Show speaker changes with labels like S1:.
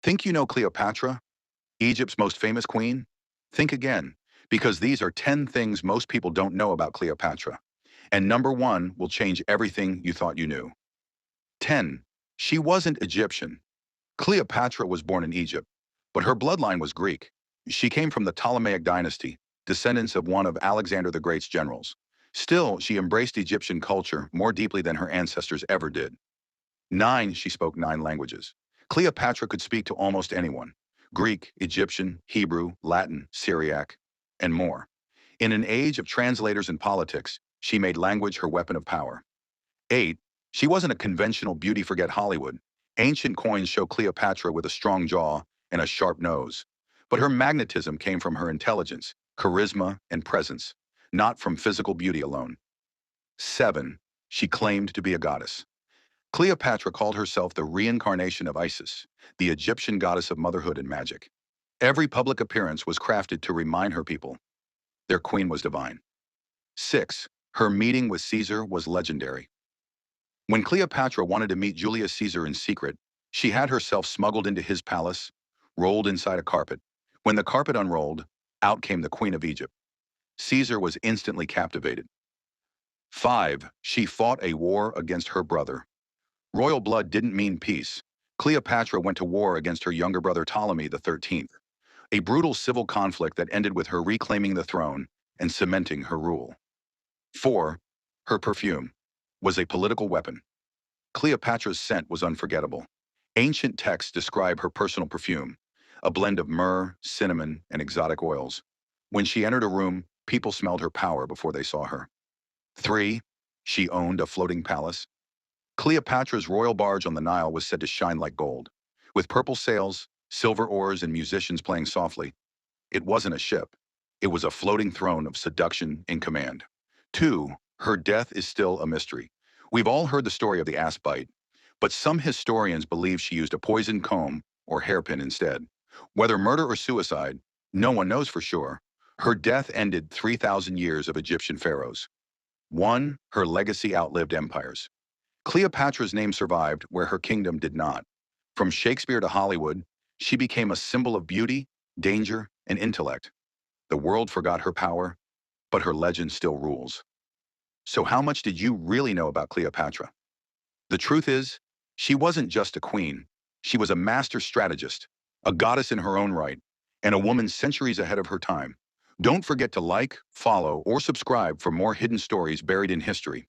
S1: Think you know Cleopatra, Egypt's most famous queen? Think again, because these are 10 things most people don't know about Cleopatra. And number one will change everything you thought you knew. 10. She wasn't Egyptian. Cleopatra was born in Egypt, but her bloodline was Greek. She came from the Ptolemaic dynasty, descendants of one of Alexander the Great's generals. Still, she embraced Egyptian culture more deeply than her ancestors ever did. 9. She spoke 9 languages. Cleopatra could speak to almost anyone: Greek, Egyptian, Hebrew, Latin, Syriac, and more. In an age of translators and politics, she made language her weapon of power. 8. She wasn't a conventional beauty forget Hollywood. Ancient coins show Cleopatra with a strong jaw and a sharp nose. But her magnetism came from her intelligence, charisma, and presence, not from physical beauty alone. 7. She claimed to be a goddess. Cleopatra called herself the reincarnation of Isis, the Egyptian goddess of motherhood and magic. Every public appearance was crafted to remind her people their queen was divine. 6. Her meeting with Caesar was legendary. When Cleopatra wanted to meet Julius Caesar in secret, she had herself smuggled into his palace, rolled inside a carpet. When the carpet unrolled, out came the Queen of Egypt. Caesar was instantly captivated. 5. She fought a war against her brother. Royal blood didn't mean peace. Cleopatra went to war against her younger brother Ptolemy the 13th, a brutal civil conflict that ended with her reclaiming the throne and cementing her rule. 4. Her perfume was a political weapon. Cleopatra's scent was unforgettable. Ancient texts describe her personal perfume, a blend of myrrh, cinnamon, and exotic oils. When she entered a room, people smelled her power before they saw her. 3. She owned a floating palace. Cleopatra's royal barge on the Nile was said to shine like gold. With purple sails, silver oars, and musicians playing softly, it wasn't a ship. It was a floating throne of seduction and command. 2. Her death is still a mystery. We've all heard the story of the ass bite, but some historians believe she used a poisoned comb or hairpin instead. Whether murder or suicide, no one knows for sure. Her death ended 3,000 years of Egyptian pharaohs. 1. Her legacy outlived empires. Cleopatra's name survived where her kingdom did not. From Shakespeare to Hollywood, she became a symbol of beauty, danger, and intellect. The world forgot her power, but her legend still rules. So how much did you really know about Cleopatra? The truth is, she wasn't just a queen. She was a master strategist, a goddess in her own right, and a woman centuries ahead of her time. Don't forget to like, follow, or subscribe for more hidden stories buried in history.